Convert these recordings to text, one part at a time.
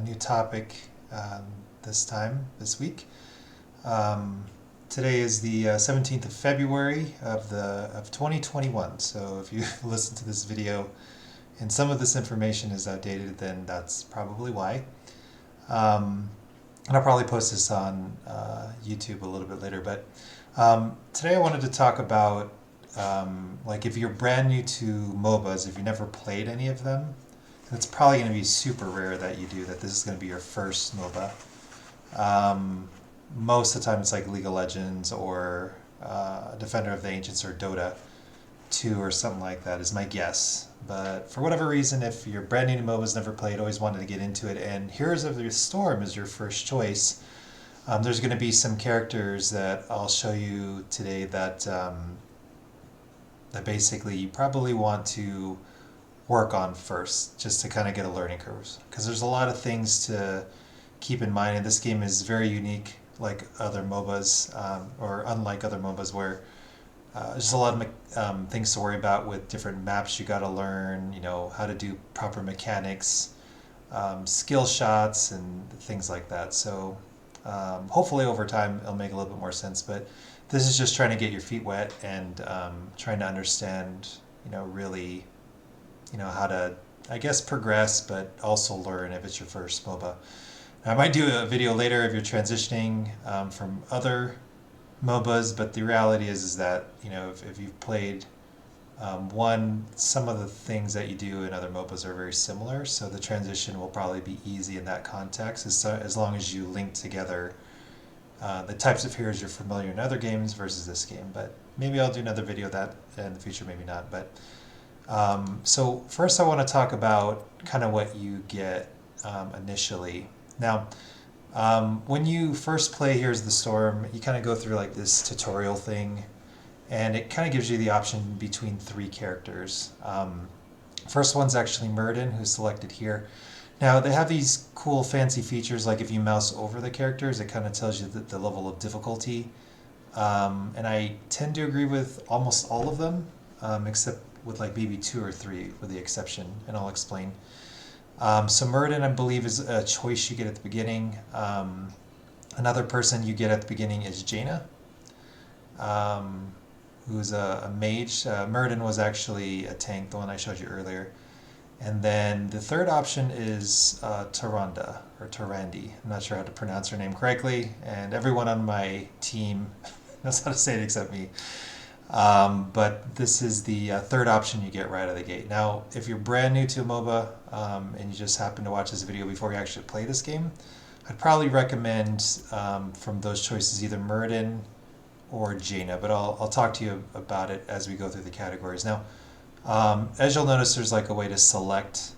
new topic this week. Today is the 17th of February of 2021. So if you've listened to this video and some of this information is outdated, then that's probably why. And I'll probably post this on YouTube a little bit later. But today I wanted to talk about like if you're brand new to MOBAs, if you never played any of them, it's probably going to be super rare that you do, that this is going to be your first MOBA. Most of the time it's like League of Legends or Defender of the Ancients or Dota 2 or something like that is my guess. But for whatever reason, if you're brand new to MOBAs, never played, always wanted to get into it, and Heroes of the Storm is your first choice, there's going to be some characters that I'll show you today that that basically you probably want to work on first, just to kind of get a learning curve, because there's a lot of things to keep in mind, and this game is very unique, like other MOBAs, or unlike other MOBAs, where there's a lot of things to worry about with different maps you got to learn, you know, how to do proper mechanics, skill shots, and things like that. So hopefully over time it'll make a little bit more sense, but this is just trying to get your feet wet and trying to understand, you know, really, you know, how to, I guess, progress, but also learn if it's your first MOBA. Now, I might do a video later if you're transitioning from other MOBAs, but the reality is that, you know, if you've played one, some of the things that you do in other MOBAs are very similar, so the transition will probably be easy in that context, as long as you link together the types of heroes you're familiar in other games versus this game. But maybe I'll do another video of that in the future, maybe not. But so first I want to talk about kind of what you get initially. Now, when you first play Heroes of the Storm, you kind of go through like this tutorial thing, and it kind of gives you the option between three characters. First one's actually Murden, who's selected here. Now, they have these cool fancy features, like if you mouse over the characters, it kind of tells you the level of difficulty. And I tend to agree with almost all of them, except with like maybe 2 or 3 with the exception, and I'll explain. So Murden, I believe, is a choice you get at the beginning. Another person you get at the beginning is Jaina, who's a mage. Murden was actually a tank, the one I showed you earlier. And then the third option is Tyrande, or Tyrande. I'm not sure how to pronounce her name correctly, and everyone on my team knows how to say it except me. But this is the third option you get right out of the gate. Now, if you're brand new to MOBA and you just happen to watch this video before you actually play this game, I'd probably recommend from those choices either Murden or Jaina, but I'll talk to you about it as we go through the categories. Now, as you'll notice, there's like a way to select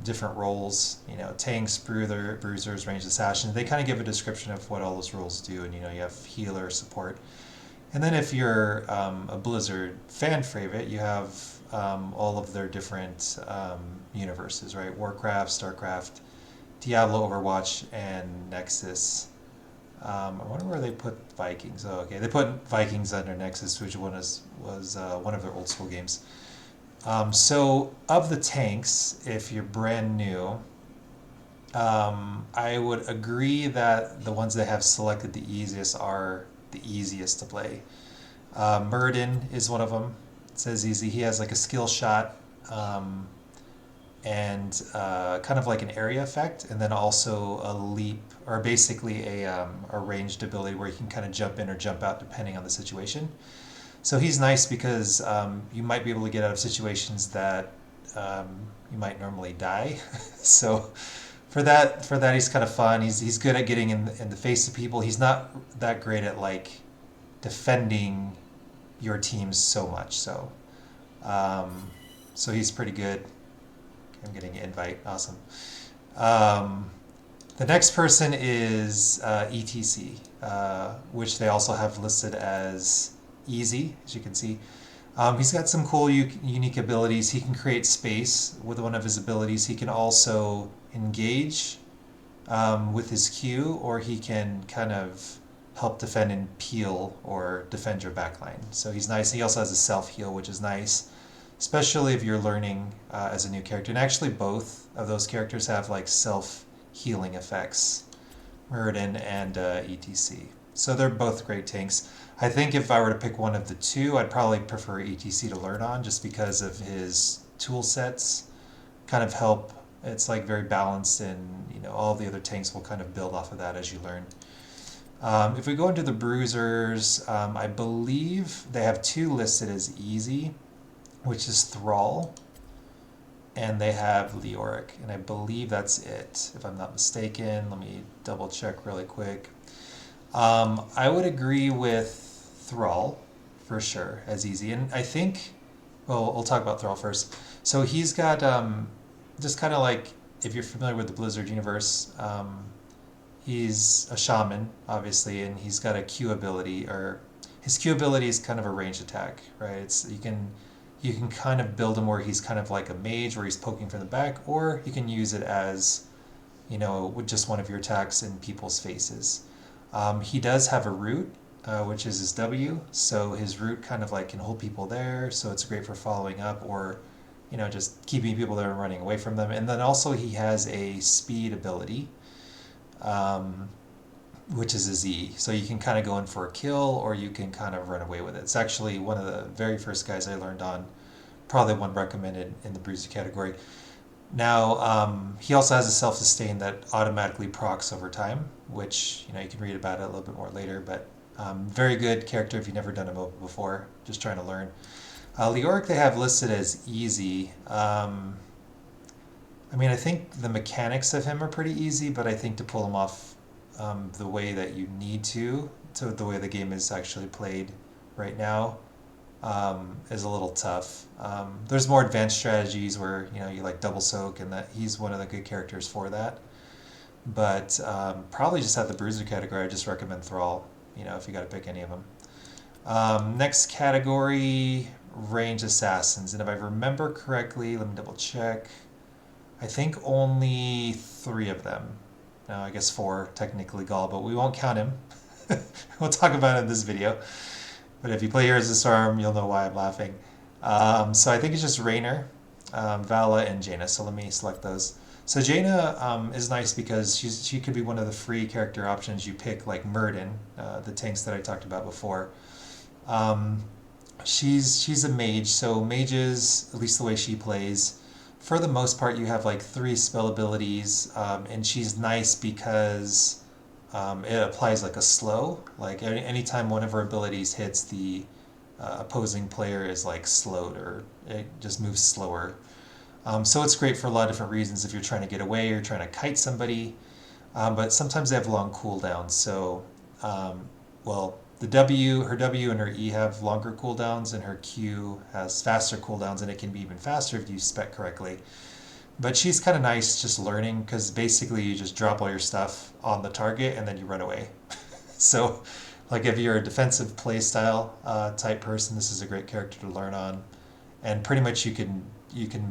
different roles, you know, tanks, bruisers, ranged assassins. They kind of give a description of what all those roles do, and you know, you have healer, support. And then if you're a Blizzard fan favorite, you have all of their different universes, right? Warcraft, Starcraft, Diablo, Overwatch, and Nexus. I wonder where they put Vikings. Oh, okay. They put Vikings under Nexus, which was one of their old school games. So of the tanks, if you're brand new, I would agree that the ones that have selected the easiest are the easiest to play. Murden is one of them. It says easy. He has like a skill shot and kind of like an area effect, and then also a leap, or basically a ranged ability where you can kind of jump in or jump out depending on the situation. So he's nice because you might be able to get out of situations that you might normally die. So for that he's kind of fun. He's good at getting in the face of people. He's not that great at like defending your teams so much. So so he's pretty good. I'm getting an invite. Awesome. The next person is ETC, which they also have listed as easy, as you can see. He's got some cool, unique abilities. He can create space with one of his abilities. He can also engage with his Q, or he can kind of help defend and peel or defend your backline. So he's nice. He also has a self-heal, which is nice, especially if you're learning as a new character. And actually both of those characters have like self healing effects, Muradin and ETC. So they're both great tanks. I think if I were to pick one of the two, I'd probably prefer ETC to learn on, just because of his tool sets kind of help. It's like very balanced, and all the other tanks will kind of build off of that as you learn. If we go into the Bruisers, I believe they have two listed as easy, which is Thrall, and they have Leoric, and I believe that's it, if I'm not mistaken. Let me double check really quick. I would agree with Thrall for sure as easy, and I think, well, we'll talk about Thrall first. So he's got just kind of like, if you're familiar with the Blizzard universe, he's a shaman, obviously, and he's got a Q ability, or his Q ability is kind of a ranged attack, right? It's you can kind of build him where he's kind of like a mage, where he's poking from the back, or you can use it as, with just one of your attacks in people's faces. He does have a root, which is his W, so his root kind of like can hold people there, so it's great for following up, or just keeping people there and running away from them. And then also he has a speed ability, which is a Z. So you can kind of go in for a kill, or you can kind of run away with it. It's actually one of the very first guys I learned on, probably one recommended in the Bruiser category. Now, he also has a self-sustain that automatically procs over time, which, you can read about it a little bit more later, but very good character if you've never done a MOBA before, just trying to learn. Leoric they have listed as easy. I think the mechanics of him are pretty easy, but I think to pull him off the way that you need to the way the game is actually played right now, is a little tough. There's more advanced strategies where you like double soak, and that he's one of the good characters for that. But probably just at the Bruiser category, I just recommend Thrall, if you got to pick any of them. Next category, range assassins, and if I remember correctly, let me double check. I think only 3 of them. No, I guess 4 technically, Gaul, but we won't count him. We'll talk about it in this video. But if you play Heroes of the Storm, you'll know why I'm laughing. So I think it's just Raynor, Vala, and Jaina. So let me select those. So Jaina is nice because she could be one of the free character options you pick, like Muradin, the tanks that I talked about before. She's a mage, so mages, at least the way she plays, for the most part you have like 3 spell abilities, and she's nice because it applies like a slow. Like anytime one of her abilities hits, the opposing player is like slowed, or it just moves slower. So it's great for a lot of different reasons. If you're trying to get away, or trying to kite somebody, but sometimes they have long cooldowns. So, her W and her E have longer cooldowns, and her Q has faster cooldowns, and it can be even faster if you spec correctly. But she's kind of nice just learning, because basically you just drop all your stuff on the target and then you run away. So, like if you're a defensive playstyle type person, this is a great character to learn on. And pretty much you can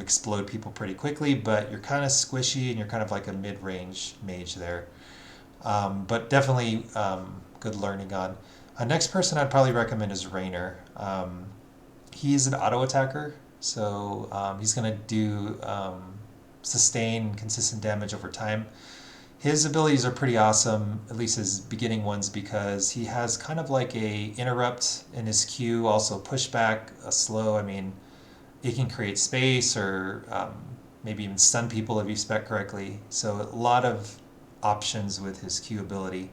explode people pretty quickly, but you're kind of squishy, and you're kind of like a mid-range mage there. But definitely good learning on. Next person I'd probably recommend is Raynor. He's an auto attacker, so he's going to do sustain consistent damage over time. His abilities are pretty awesome, at least his beginning ones, because he has kind of like a interrupt in his Q, also pushback, a slow. It can create space, or maybe even stun people if you spec correctly. So a lot of options with his Q ability.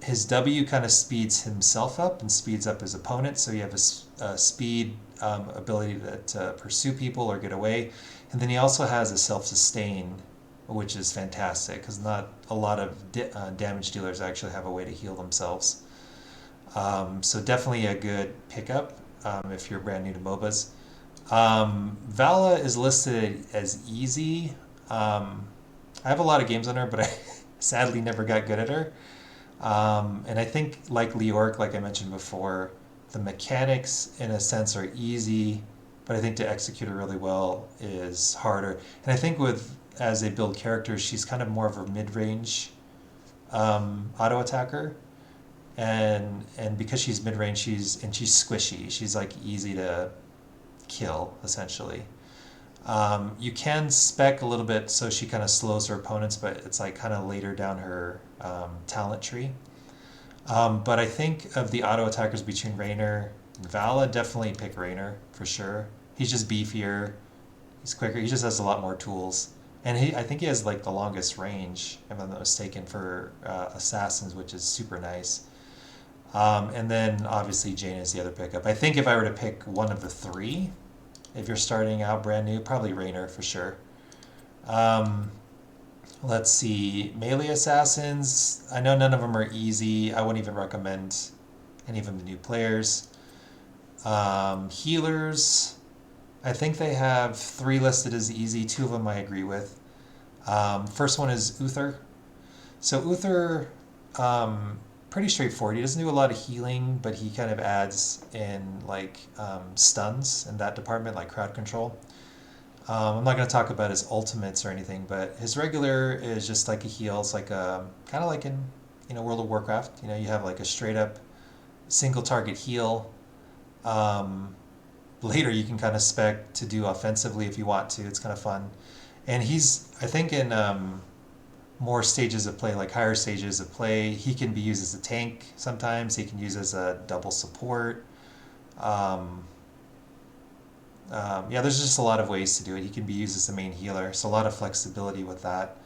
His W kind of speeds himself up and speeds up his opponent, so you have a speed ability to pursue people or get away. And then he also has a self-sustain, which is fantastic, because not a lot of damage dealers actually have a way to heal themselves. So definitely a good pickup if you're brand new to MOBAs. Vala is listed as easy. I have a lot of games on her, but I sadly never got good at her. And I think, like Leoric, like I mentioned before, the mechanics in a sense are easy, but I think to execute her really well is harder. And I think as they build characters, she's kind of more of a mid-range auto attacker, and because she's mid-range, she's squishy. She's like easy to kill essentially. You can spec a little bit so she kind of slows her opponents, but it's like kind of later down her talent tree. But I think of the auto attackers between Raynor and Vala, definitely pick Raynor for sure. He's just beefier, he's quicker, he just has a lot more tools. And I think he has like the longest range, if I'm not mistaken, for assassins, which is super nice. And then obviously Jaina is the other pickup. I think if I were to pick one of the three, if you're starting out brand new, probably Raynor for sure. Let's see, melee assassins. I know none of them are easy. I wouldn't even recommend any of them to new players. Healers. I think they have 3 listed as easy. 2 of them I agree with. First one is Uther. So Uther, pretty straightforward. He doesn't do a lot of healing, but he kind of adds in like stuns in that department, like crowd control. I'm not going to talk about his ultimates or anything, but his regular is just like a heal. It's like a kind of like in World of Warcraft. You have like a straight up single target heal. Later you can kind of spec to do offensively if you want to. It's kind of fun. And he's, I think, in more stages of play, like higher stages of play, he can be used as a tank sometimes. He can use as a double support. Yeah, there's just a lot of ways to do it. He can be used as the main healer, so a lot of flexibility with that.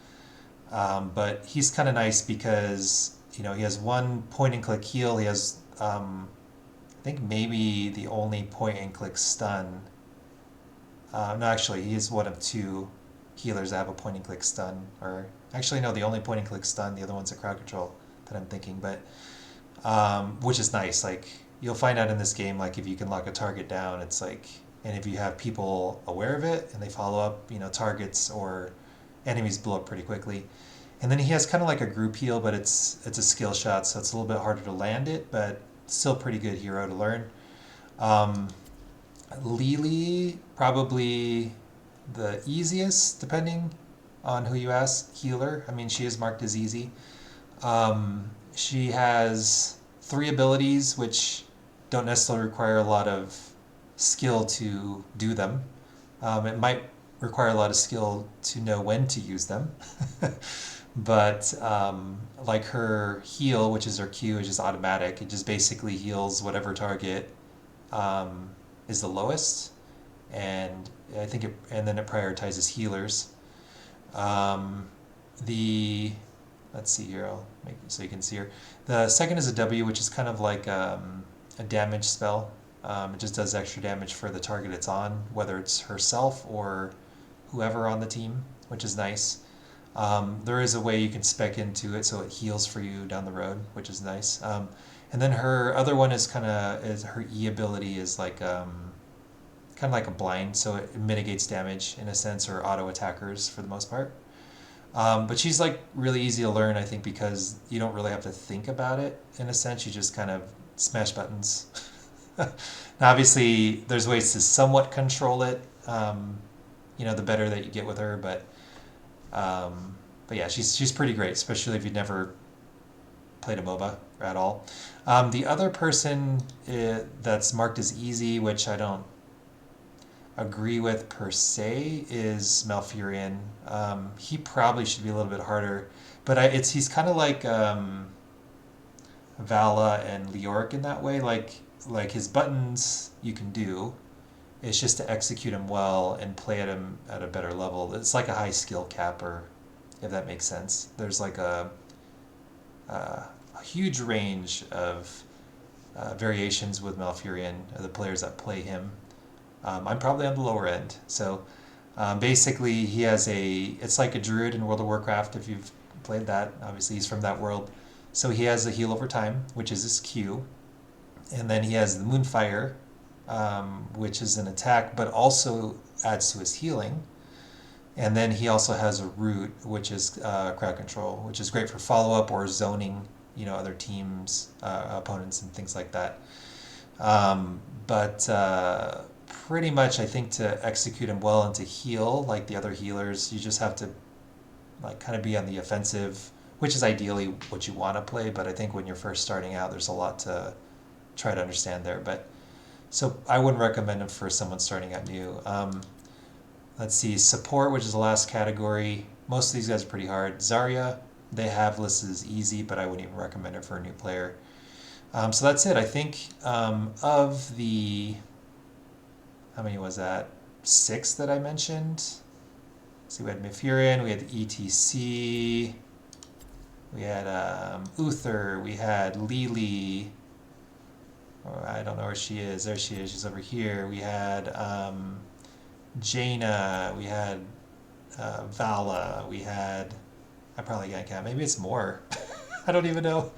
But he's kind of nice because he has one point and click heal. He has I think maybe the only point and click stun. No, actually, he is one of 2 healers that have a point and click stun. Or actually, no, the only point and click stun. The other one's a crowd control that I'm thinking. But which is nice. Like you'll find out in this game, like if you can lock a target down, it's like, and if you have people aware of it and they follow up, targets or enemies blow up pretty quickly. And then he has kind of like a group heal, but it's a skill shot, so it's a little bit harder to land it, but still pretty good hero to learn. Lily, probably the easiest, depending on who you ask, healer. I mean, she is marked as easy. She has 3 abilities, which don't necessarily require a lot of skill to do them. It might require a lot of skill to know when to use them. But like her heal, which is her Q, is just automatic. It just basically heals whatever target is the lowest, and and then it prioritizes healers. Let's see here. I'll make it so you can see her. The second is a W, which is kind of like a damage spell. It just does extra damage for the target it's on, whether it's herself or whoever on the team, which is nice. There is a way you can spec into it so it heals for you down the road, which is nice. And then her other one is her E ability is like kind of like a blind, so it mitigates damage in a sense, or auto attackers for the most part. But she's like really easy to learn, I think, because you don't really have to think about it in a sense. You just kind of smash buttons. Now, obviously, there's ways to somewhat control it. The better that you get with her, but yeah, she's pretty great, especially if you've never played a MOBA at all. The other person that's marked as easy, which I don't agree with per se, is Malfurion. He probably should be a little bit harder, but he's kind of like Vala and Leoric in that way. Like his buttons you can do. It's just to execute him well and play at him at a better level. It's like a high skill capper, if that makes sense. There's like a huge range of variations with Malfurion, the players that play him. I'm probably on the lower end. So basically he has it's like a druid in World of Warcraft, if you've played that. Obviously he's from that world. So he has a heal over time, which is his Q. And then he has the Moonfire, which is an attack, but also adds to his healing. And then he also has a root, which is crowd control, which is great for follow-up or zoning, other teams, opponents, and things like that. But pretty much, I think to execute him well and to heal like the other healers, you just have to kind of be on the offensive, which is ideally what you want to play. But I think when you're first starting out, there's a lot to try to understand there. But so I wouldn't recommend him for someone starting out new. Let's see, support, which is the last category. Most of these guys are pretty hard. Zarya, they have listed as easy, but I wouldn't even recommend it for a new player. So that's it. I think of the, how many was that? 6 that I mentioned. So we had Malfurion, we had ETC, we had Uther, we had Lily. Or I don't know where she is. There she is. She's over here. We had Jaina. We had Vala. We had. I probably can't count. Maybe it's more. I don't even know.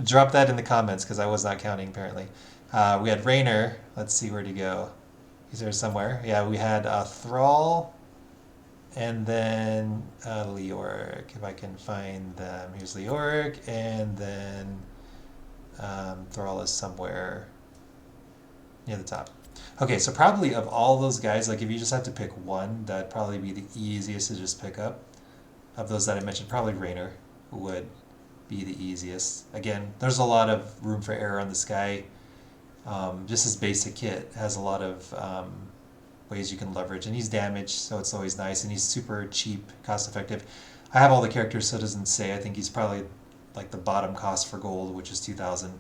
Drop that in the comments because I was not counting apparently. We had Raynor. Let's see where to go. He's there somewhere. Yeah, we had Thrall. And then Leoric. If I can find them. Here's Leoric. And then Thrall is somewhere near the top. Okay, so probably of all those guys, like if you just had to pick one, that'd probably be the easiest to just pick up. Of those that I mentioned, probably Raynor would be the easiest. Again, there's a lot of room for error on this guy. Just his basic kit has a lot of ways you can leverage, and he's damaged, so it's always nice, and he's super cheap, cost effective. I have all the characters, so it doesn't say. I think he's probably like the bottom cost for gold, which is 2,000. It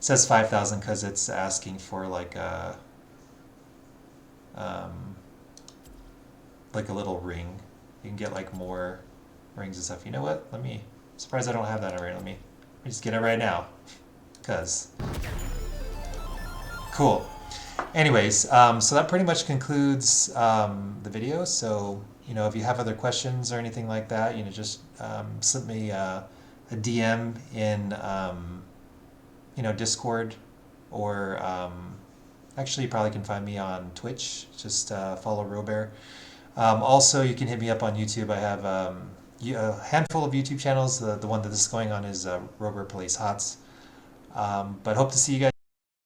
says 5,000 because it's asking for like a little ring. You can get like more rings and stuff. You know what? I'm surprised I don't have that already. Let me just get it right now. Cause cool. Anyways, so that pretty much concludes the video. So if you have other questions or anything like that, just slip me a DM in Discord, or actually you probably can find me on Twitch. Just follow Robear. Also, you can hit me up on YouTube. I have a handful of YouTube channels. The one that this is going on is Robear Plays HOTS. But hope to see you guys